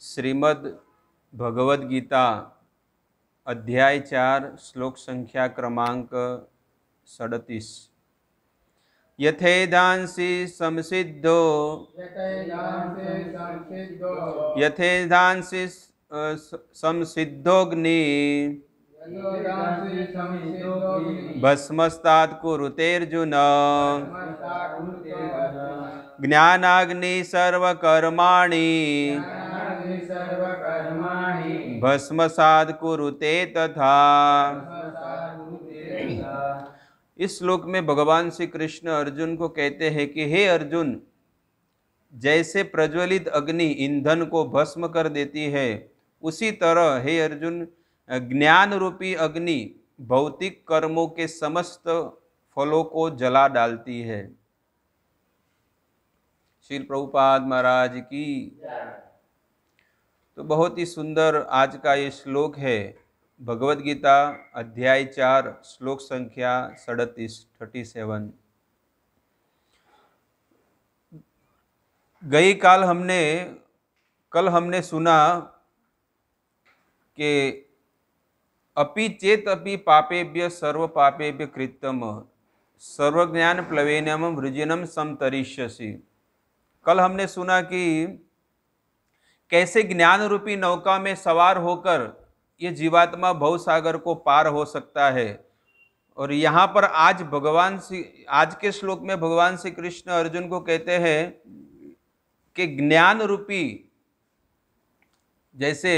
श्रीमद् भगवद गीता अध्याय 4 श्लोक संख्या क्रमांक 37। यथेदांसि संसिद्धो यथेदांसि संसिद्धोऽग्नि भस्मस्तात् कुरुतेऽर्जुन ज्ञानाग्नि सर्वकर्माणि भस्मसात् कुरुते तथा। इस श्लोक में भगवान श्री कृष्ण अर्जुन को कहते हैं कि हे अर्जुन, जैसे प्रज्वलित अग्नि ईंधन को भस्म कर देती है, उसी तरह हे अर्जुन ज्ञान रूपी अग्नि भौतिक कर्मों के समस्त फलों को जला डालती है। श्री प्रभुपाद महाराज की। तो बहुत ही सुंदर आज का ये श्लोक है, भगवद गीता अध्याय 4 श्लोक संख्या 37। कल हमने सुना कि अपि चेत अपि पापेभ्य सर्व पापेभ्य कृतम सर्वज्ञान प्लवेनम वृजिनम समतरिष्यसि। कल हमने सुना कि कैसे ज्ञान रूपी नौका में सवार होकर ये जीवात्मा भवसागर को पार हो सकता है। और यहाँ पर आज के श्लोक में भगवान श्री कृष्ण अर्जुन को कहते हैं कि ज्ञान रूपी, जैसे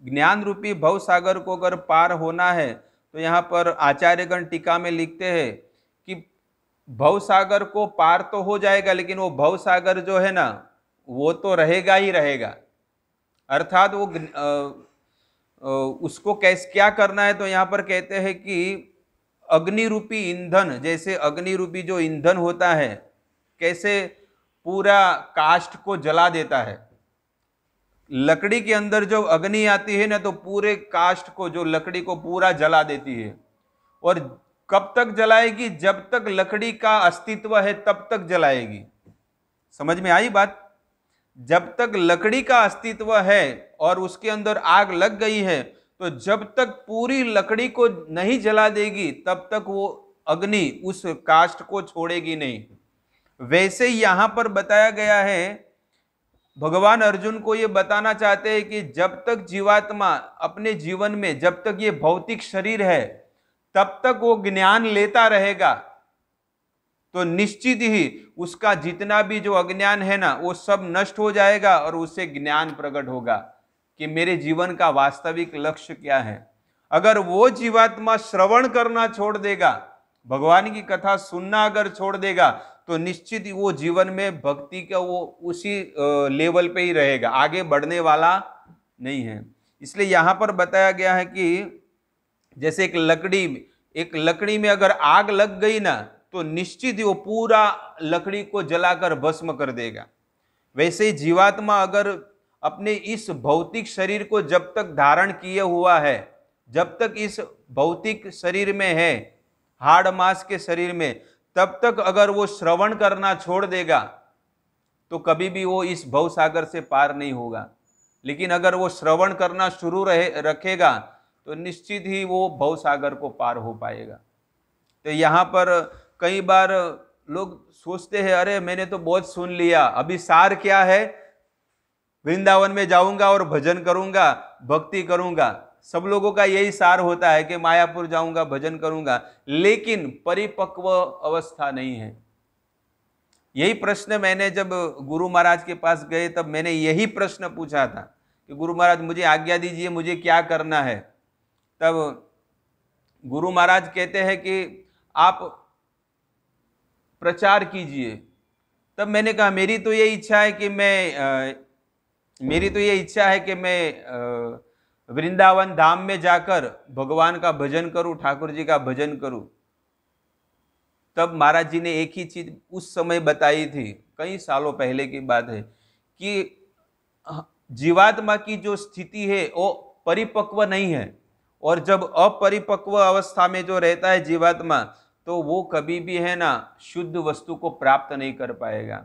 ज्ञान रूपी भवसागर को अगर पार होना है तो यहाँ पर आचार्यगण टीका में लिखते हैं कि भवसागर को पार तो हो जाएगा, लेकिन वो भवसागर जो है ना वो तो रहेगा ही रहेगा। अर्थात वो उसको क्या करना है, तो यहाँ पर कहते हैं कि अग्नि रूपी ईंधन, जैसे अग्नि रूपी जो ईंधन होता है कैसे पूरा काष्ठ को जला देता है। लकड़ी के अंदर जो अग्नि आती है ना तो पूरे काष्ठ को, जो लकड़ी को पूरा जला देती है। और कब तक जलाएगी? जब तक लकड़ी का अस्तित्व है तब तक जलाएगी। समझ में आई बात? जब तक लकड़ी का अस्तित्व है और उसके अंदर आग लग गई है, तो जब तक पूरी लकड़ी को नहीं जला देगी तब तक वो अग्नि उस काष्ठ को छोड़ेगी नहीं। वैसे ही यहां पर बताया गया है, भगवान अर्जुन को ये बताना चाहते हैं कि जब तक जीवात्मा अपने जीवन में, जब तक ये भौतिक शरीर है तब तक वो ज्ञान लेता रहेगा, तो निश्चित ही उसका जितना भी जो अज्ञान है ना वो सब नष्ट हो जाएगा और उससे ज्ञान प्रकट होगा कि मेरे जीवन का वास्तविक लक्ष्य क्या है। अगर वो जीवात्मा श्रवण करना छोड़ देगा, भगवान की कथा सुनना अगर छोड़ देगा, तो निश्चित ही वो जीवन में भक्ति का वो उसी लेवल पे ही रहेगा, आगे बढ़ने वाला नहीं है। इसलिए यहां पर बताया गया है कि जैसे एक लकड़ी में अगर आग लग गई ना तो निश्चित ही वो पूरा लकड़ी को जलाकर भस्म कर देगा। वैसे ही जीवात्मा अगर अपने इस भौतिक शरीर को जब तक धारण किए हुआ है, जब तक इस भौतिक शरीर में है, हाड़ मांस के शरीर में, तब तक अगर वो श्रवण करना छोड़ देगा तो कभी भी वो इस भवसागर से पार नहीं होगा। लेकिन अगर वो श्रवण करना शुरू रखेगा तो निश्चित ही वो भवसागर को पार हो पाएगा। तो यहाँ पर कई बार लोग सोचते हैं, अरे मैंने तो बहुत सुन लिया, अभी सार क्या है? वृंदावन में जाऊंगा और भजन करूंगा, भक्ति करूंगा। सब लोगों का यही सार होता है कि मायापुर जाऊंगा, भजन करूंगा, लेकिन परिपक्व अवस्था नहीं है। यही प्रश्न मैंने जब गुरु महाराज के पास गए तब मैंने यही प्रश्न पूछा था कि गुरु महाराज मुझे आज्ञा दीजिए, मुझे क्या करना है। तब गुरु महाराज कहते हैं कि आप प्रचार कीजिए। तब मैंने कहा मेरी तो ये इच्छा है कि मैं वृंदावन धाम में जाकर भगवान का भजन करूं, ठाकुर जी का भजन करूं। तब महाराज जी ने एक ही चीज उस समय बताई थी, कई सालों पहले की बात है, कि जीवात्मा की जो स्थिति है वो परिपक्व नहीं है, और जब अपरिपक्व अवस्था में जो रहता है जीवात्मा, तो वो कभी भी है ना शुद्ध वस्तु को प्राप्त नहीं कर पाएगा।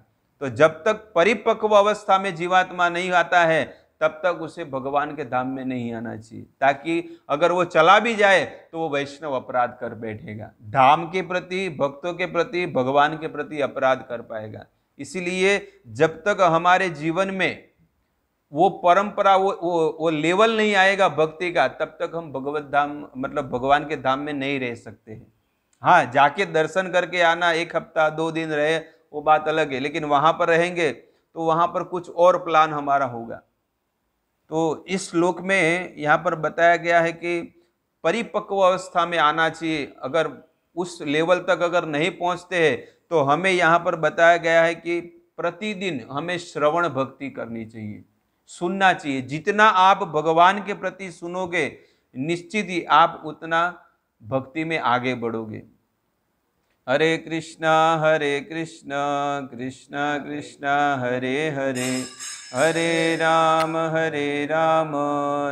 तो जब तक परिपक्व अवस्था में जीवात्मा नहीं आता है तब तक उसे भगवान के धाम में नहीं आना चाहिए, ताकि अगर वो चला भी जाए तो वो वैष्णव अपराध कर बैठेगा, धाम के प्रति, भक्तों के प्रति, भगवान के प्रति अपराध कर पाएगा। इसीलिए जब तक हमारे जीवन में वो परंपरा, वो लेवल नहीं आएगा भक्ति का, तब तक हम भगवत धाम मतलब भगवान के धाम में नहीं रह सकते हैं। हाँ, जाके दर्शन करके आना, 1 हफ्ता 2 दिन रहे वो बात अलग है, लेकिन वहां पर रहेंगे तो वहां पर कुछ और प्लान हमारा होगा। तो इस श्लोक में यहाँ पर बताया गया है कि परिपक्व अवस्था में आना चाहिए। अगर उस लेवल तक अगर नहीं पहुंचते हैं तो हमें यहाँ पर बताया गया है कि प्रतिदिन हमें श्रवण भक्ति करनी चाहिए, सुनना चाहिए। जितना आप भगवान के प्रति सुनोगे, निश्चित ही आप उतना भक्ति में आगे बढ़ोगे। हरे कृष्णा कृष्ण कृष्ण हरे हरे, हरे राम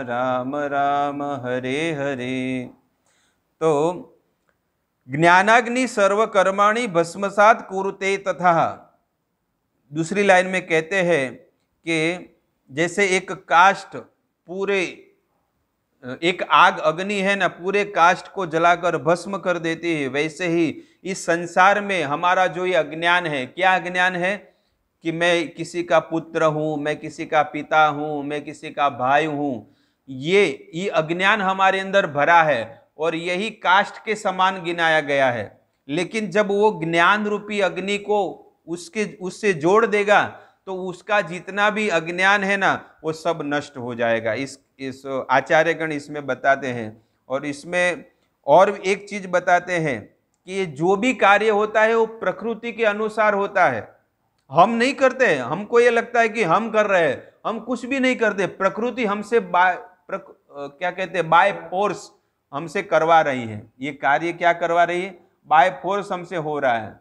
राम राम हरे हरे। तो ज्ञानाग्नि सर्वकर्माणि भस्मसात कुरुते तथा, दूसरी लाइन में कहते हैं कि जैसे एक काष्ठ पूरे, एक आग अग्नि है ना, पूरे काष्ठ को जलाकर भस्म कर देती है, वैसे ही इस संसार में हमारा जो ये अज्ञान है, क्या अज्ञान है कि मैं किसी का पुत्र हूं, मैं किसी का पिता हूं, मैं किसी का भाई हूं, ये अज्ञान हमारे अंदर भरा है और यही काष्ठ के समान गिनाया गया है। लेकिन जब वो ज्ञान रूपी अग्नि को उससे जोड़ देगा तो उसका जितना भी अज्ञान है ना, वो सब नष्ट हो जाएगा। इस आचार्यगण इसमें बताते हैं। और इसमें और एक चीज बताते हैं कि ये जो भी कार्य होता है वो प्रकृति के अनुसार होता है, हम नहीं करते हैं। हमको ये लगता है कि हम कर रहे हैं, हम कुछ भी नहीं करते। प्रकृति हमसे क्या कहते हैं, बाय फोर्स हमसे करवा रही है। ये कार्य क्या करवा रही है, बाय फोर्स हमसे हो रहा है।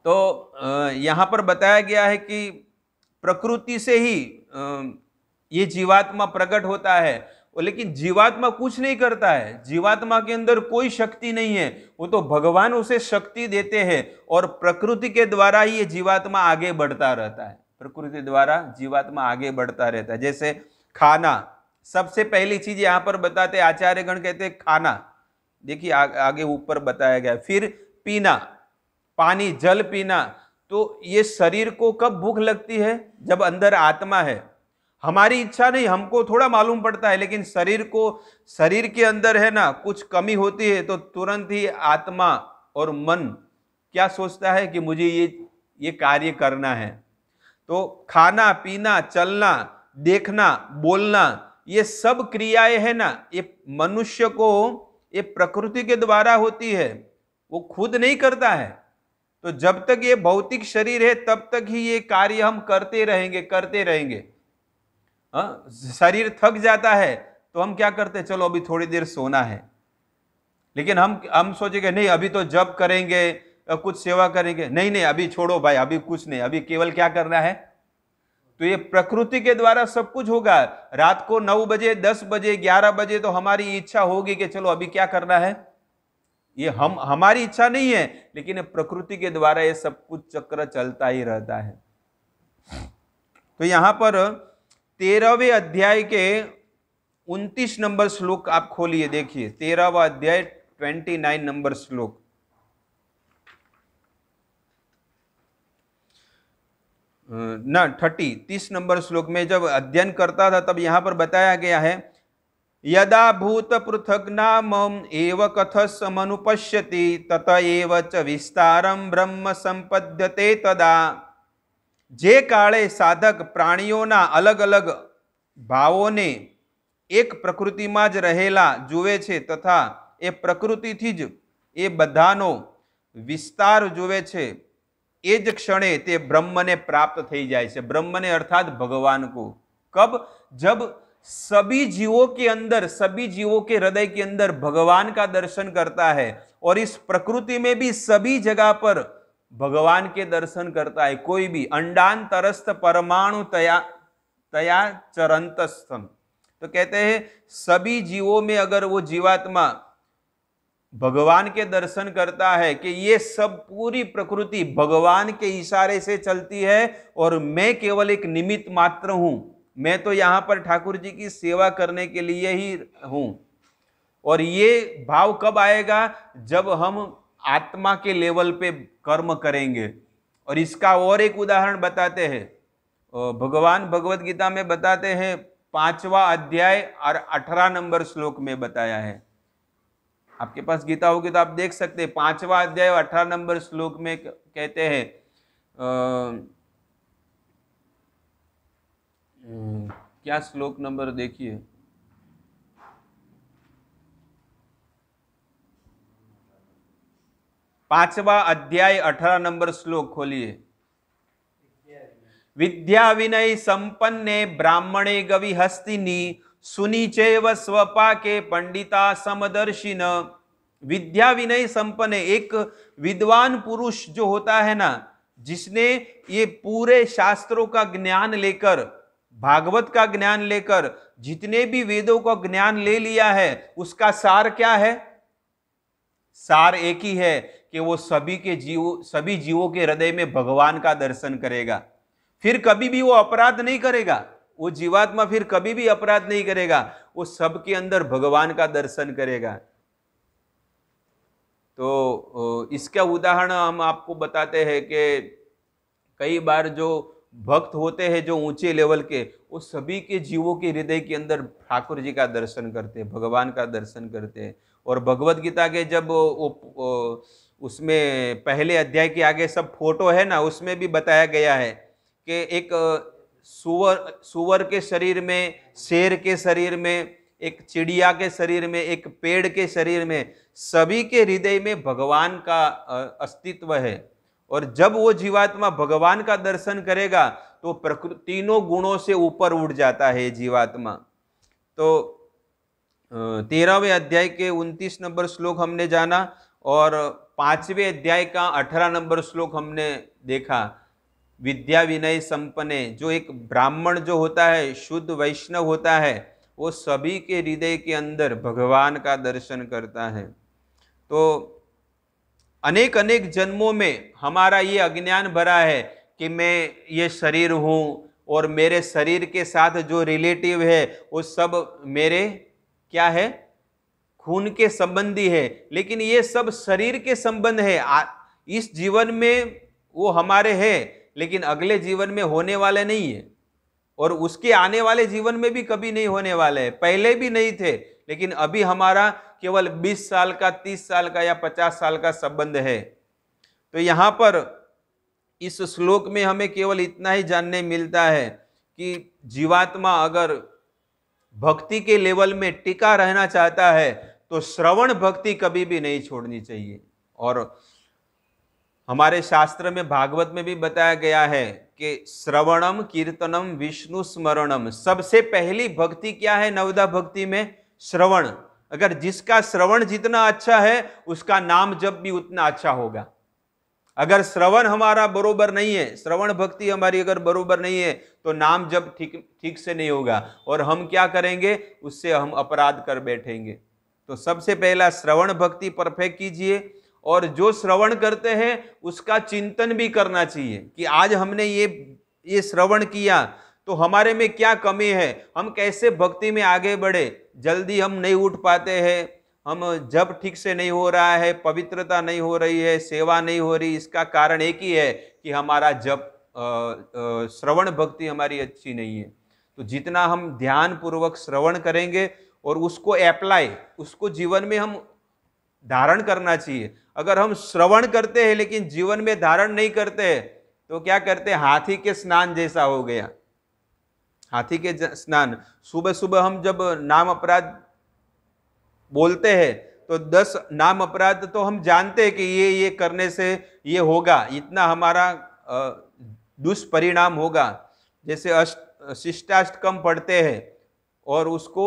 तो यहां पर बताया गया है कि प्रकृति से ही ये जीवात्मा प्रकट होता है, लेकिन जीवात्मा कुछ नहीं करता है। जीवात्मा के अंदर कोई शक्ति नहीं है, वो तो भगवान उसे शक्ति देते हैं और प्रकृति के द्वारा ही ये जीवात्मा आगे बढ़ता रहता है। प्रकृति द्वारा जीवात्मा आगे बढ़ता रहता है। जैसे खाना, सबसे पहली चीज यहां पर बताते आचार्यगण, कहते हैं खाना। देखिए आगे ऊपर बताया गया। फिर पीना, पानी, जल पीना। तो ये शरीर को कब भूख लगती है, जब अंदर आत्मा है। हमारी इच्छा नहीं, हमको थोड़ा मालूम पड़ता है, लेकिन शरीर के अंदर है ना कुछ कमी होती है तो तुरंत ही आत्मा और मन क्या सोचता है कि मुझे ये कार्य करना है। तो खाना, पीना, चलना, देखना, बोलना, ये सब क्रियाएं है ना, ये मनुष्य को ये प्रकृति के द्वारा होती है, वो खुद नहीं करता है। तो जब तक ये भौतिक शरीर है तब तक ही ये कार्य हम करते रहेंगे। शरीर थक जाता है तो हम क्या करते हैं, चलो अभी थोड़ी देर सोना है। लेकिन हम सोचेंगे नहीं अभी तो जप करेंगे, कुछ सेवा करेंगे, नहीं अभी छोड़ो भाई, अभी कुछ नहीं, अभी केवल क्या करना है। तो ये प्रकृति के द्वारा सब कुछ होगा। रात को 9 बजे, 10 बजे, 11 बजे तो हमारी इच्छा होगी कि चलो अभी क्या करना है। ये हमारी इच्छा नहीं है, लेकिन प्रकृति के द्वारा ये सब कुछ चक्र चलता ही रहता है। तो यहां पर 13वें अध्याय के 29 नंबर श्लोक आप खोलिए, देखिए 13वां अध्याय 29 नंबर श्लोक। ना 30 नंबर श्लोक में जब अध्ययन करता था तब यहां पर बताया गया है, यदा भूत पृथक नाम एव कथसमनुपश्यति तत एव च विस्तारम ब्रह्म संपद्यते तदा। जे काळे साधक प्राणीओना अलग अलग भावोने एक प्रकृतिમાં જ રહેલા જુએ છે તથા એ પ્રકૃતિથી જ એ બધાનો વિસ્તાર જુએ છે, એ જ ક્ષણે તે બ્રહ્મને પ્રાપ્ત થઈ જાય છે। બ્રહ્મને અર્થાત भगवान को। कब? जब सभी जीवों के अंदर, सभी जीवों के हृदय के अंदर भगवान का दर्शन करता है और इस प्रकृति में भी सभी जगह पर भगवान के दर्शन करता है। कोई भी अंडांतरस्थ परमाणु तया चरंतस्थम। तो कहते हैं सभी जीवों में अगर वो जीवात्मा भगवान के दर्शन करता है कि ये सब पूरी प्रकृति भगवान के इशारे से चलती है और मैं केवल एक निमित्त मात्र हूं, मैं तो यहां पर ठाकुर जी की सेवा करने के लिए ही हूं। और ये भाव कब आएगा? जब हम आत्मा के लेवल पे कर्म करेंगे। और इसका और एक उदाहरण बताते हैं, भगवान भगवत गीता में बताते हैं, 5वां अध्याय और 18 नंबर श्लोक में बताया है। आपके पास गीता होगी तो आप देख सकते हैं, 5वां अध्याय 18 नंबर श्लोक में कहते हैं, क्या श्लोक नंबर देखिए, 5वां अध्याय 18 नंबर श्लोक खोलिए। विद्या विनय संपन्ने ब्राह्मणे गवि हस्तिनी सुनीचेव स्वपाके पंडिता समदर्शिन। विद्या विनय संपन्न, एक विद्वान पुरुष जो होता है ना, जिसने ये पूरे शास्त्रों का ज्ञान लेकर, भागवत का ज्ञान लेकर, जितने भी वेदों का ज्ञान ले लिया है, उसका सार क्या है? सार एक ही है कि वो सभी जीवों के हृदय में भगवान का दर्शन करेगा। फिर कभी भी वो अपराध नहीं करेगा, वो जीवात्मा फिर कभी भी अपराध नहीं करेगा, वो सबके अंदर भगवान का दर्शन करेगा। तो इसका उदाहरण हम आपको बताते हैं कि कई बार जो भक्त होते हैं जो ऊंचे लेवल के, वो सभी के जीवों के हृदय के अंदर ठाकुर जी का दर्शन करते हैं, भगवान का दर्शन करते हैं। और भगवत गीता के जब उसमें पहले अध्याय के आगे सब फोटो है ना, उसमें भी बताया गया है कि एक सुअर के शरीर में, शेर के शरीर में, एक चिड़िया के शरीर में, एक पेड़ के शरीर में, सभी के हृदय में भगवान का अस्तित्व है। और जब वो जीवात्मा भगवान का दर्शन करेगा तो प्रकृति तीनों गुणों से ऊपर उठ जाता है जीवात्मा। तो 13वें अध्याय के 29 नंबर श्लोक हमने जाना और 5वें अध्याय का 18 नंबर श्लोक हमने देखा। विद्या विनय संपन्ने, जो एक ब्राह्मण जो होता है, शुद्ध वैष्णव होता है, वो सभी के हृदय के अंदर भगवान का दर्शन करता है। तो अनेक अनेक जन्मों में हमारा ये अज्ञान भरा है कि मैं ये शरीर हूं और मेरे शरीर के साथ जो रिलेटिव है वो सब मेरे क्या है? खून के संबंधी है। लेकिन ये सब शरीर के संबंध है, इस जीवन में वो हमारे हैं, लेकिन अगले जीवन में होने वाले नहीं है और उसके आने वाले जीवन में भी कभी नहीं होने वाले हैं। पहले भी नहीं थे, लेकिन अभी हमारा केवल 20 साल का, 30 साल का या 50 साल का संबंध है। तो यहां पर इस श्लोक में हमें केवल इतना ही जानने मिलता है कि जीवात्मा अगर भक्ति के लेवल में टिका रहना चाहता है तो श्रवण भक्ति कभी भी नहीं छोड़नी चाहिए। और हमारे शास्त्र में, भागवत में भी बताया गया है कि श्रवणम कीर्तनम विष्णु स्मरणम, सबसे पहली भक्ति क्या है नवदा भक्ति में? श्रवण। अगर जिसका श्रवण जितना अच्छा है उसका नाम जप भी उतना अच्छा होगा। अगर श्रवण हमारा बरोबर नहीं है, श्रवण भक्ति हमारी अगर बरोबर नहीं है, तो नाम जब ठीक से नहीं होगा और हम क्या करेंगे? उससे हम अपराध कर बैठेंगे। तो सबसे पहला श्रवण भक्ति परफेक्ट कीजिए और जो श्रवण करते हैं उसका चिंतन भी करना चाहिए कि आज हमने ये श्रवण किया तो हमारे में क्या कमी है, हम कैसे भक्ति में आगे बढ़े। जल्दी हम नहीं उठ पाते हैं, हम जब ठीक से नहीं हो रहा है, पवित्रता नहीं हो रही है, सेवा नहीं हो रही, इसका कारण एक ही है कि हमारा जब श्रवण भक्ति हमारी अच्छी नहीं है। तो जितना हम ध्यान पूर्वक श्रवण करेंगे और उसको अप्लाई, उसको जीवन में हम धारण करना चाहिए। अगर हम श्रवण करते हैं लेकिन जीवन में धारण नहीं करते हैं तो क्या करते हैं? हाथी के स्नान जैसा हो गया। हाथी के स्नान, सुबह सुबह हम जब नाम अपराध बोलते हैं तो 10 नाम अपराध तो हम जानते हैं कि ये करने से ये होगा, इतना हमारा दुष्परिणाम होगा। जैसे शिष्टाष्टकम पढ़ते हैं और उसको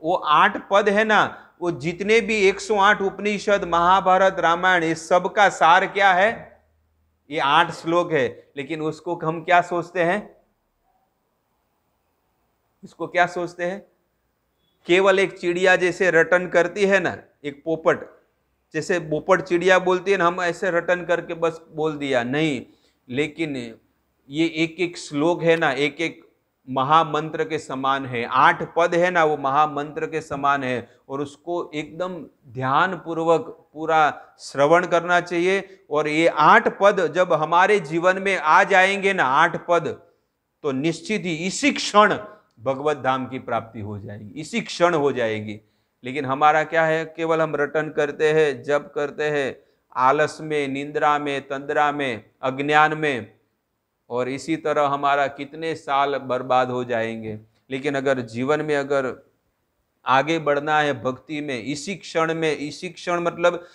वो 8 पद है ना, वो जितने भी 108 उपनिषद, महाभारत, रामायण, इस सब का सार क्या है? ये 8 श्लोक है। लेकिन उसको हम क्या सोचते हैं? इसको क्या सोचते हैं? केवल एक चिड़िया जैसे रटन करती है ना, एक पोपट, जैसे पोपट चिड़िया बोलती है ना, हम ऐसे रटन करके बस बोल दिया नहीं, लेकिन ये एक एक श्लोक है ना, एक एक महामंत्र के समान है। 8 पद है ना, वो महामंत्र के समान है, और उसको एकदम ध्यान पूर्वक पूरा श्रवण करना चाहिए। और ये 8 पद जब हमारे जीवन में आ जाएंगे ना, 8 पद, तो निश्चित ही इसी क्षण भगवत धाम की प्राप्ति हो जाएगी, इसी क्षण हो जाएगी। लेकिन हमारा क्या है, केवल हम रटन करते हैं, जप करते हैं, आलस में, निंद्रा में, तंद्रा में, अज्ञान में, और इसी तरह हमारा कितने साल बर्बाद हो जाएंगे। लेकिन अगर जीवन में अगर आगे बढ़ना है भक्ति में, इसी क्षण में, इसी क्षण मतलब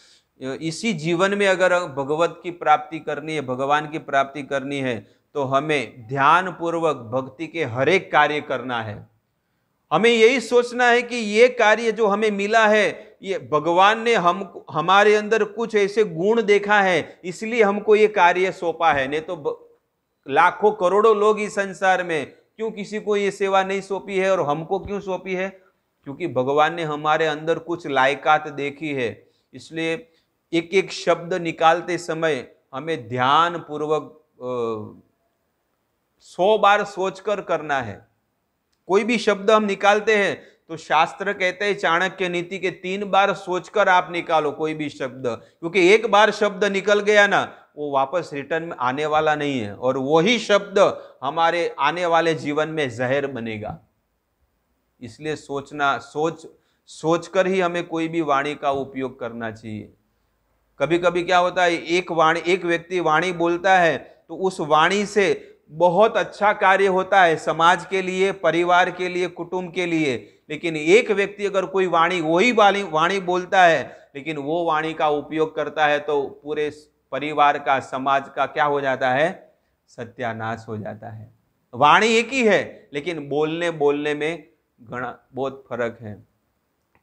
इसी जीवन में अगर भगवत की प्राप्ति करनी है, भगवान की प्राप्ति करनी है, तो हमें ध्यान पूर्वक भक्ति के हर एक कार्य करना है। हमें यही सोचना है कि ये कार्य जो हमें मिला है, ये भगवान ने हमारे अंदर कुछ ऐसे गुण देखा है, इसलिए हमको ये कार्य सौंपा है। नहीं तो लाखों करोड़ों लोग इस संसार में, क्यों किसी को ये सेवा नहीं सौंपी है, और हमको क्यों सौंपी है? क्योंकि भगवान ने हमारे अंदर कुछ लायकात देखी है। इसलिए एक एक शब्द निकालते समय हमें ध्यान पूर्वक 100 बार सोचकर करना है। कोई भी शब्द हम निकालते हैं तो शास्त्र कहते हैं, चाणक्य नीति के 3 बार सोचकर आप निकालो कोई भी शब्द, क्योंकि एक बार शब्द निकल गया ना, वो वापस रिटर्न में आने वाला नहीं है, और वही शब्द हमारे आने वाले जीवन में जहर बनेगा। इसलिए सोचकर ही हमें कोई भी वाणी का उपयोग करना चाहिए। कभी कभी क्या होता है, एक व्यक्ति वाणी बोलता है तो उस वाणी से बहुत अच्छा कार्य होता है, समाज के लिए, परिवार के लिए, कुटुंब के लिए। लेकिन एक व्यक्ति अगर कोई वही वाणी बोलता है, लेकिन वो वाणी का उपयोग करता है, तो पूरे परिवार का, समाज का क्या हो जाता है? सत्यानाश हो जाता है। वाणी एक ही है, लेकिन बोलने में बहुत फर्क है।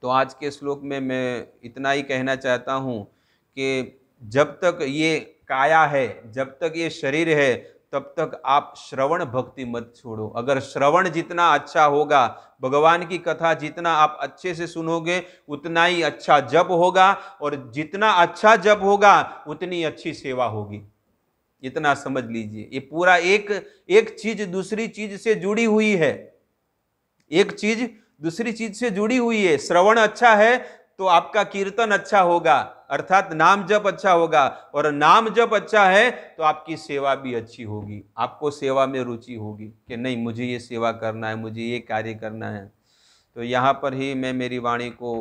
तो आज के श्लोक में मैं इतना ही कहना चाहता हूं कि जब तक ये काया है, जब तक ये शरीर है, तब तक आप श्रवण भक्ति मत छोड़ो। अगर श्रवण जितना अच्छा होगा, भगवान की कथा जितना आप अच्छे से सुनोगे, उतना ही अच्छा जप होगा, और जितना अच्छा जप होगा उतनी अच्छी सेवा होगी। इतना समझ लीजिए। ये पूरा एक चीज दूसरी चीज से जुड़ी हुई है, एक चीज दूसरी चीज से जुड़ी हुई है। श्रवण अच्छा है तो आपका कीर्तन अच्छा होगा, अर्थात नाम जप अच्छा होगा, और नाम जप अच्छा है तो आपकी सेवा भी अच्छी होगी। आपको सेवा में रुचि होगी कि नहीं, मुझे ये सेवा करना है, मुझे ये कार्य करना है। तो यहाँ पर ही मैं मेरी वाणी को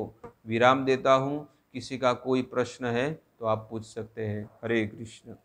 विराम देता हूँ। किसी का कोई प्रश्न है तो आप पूछ सकते हैं। हरे कृष्ण।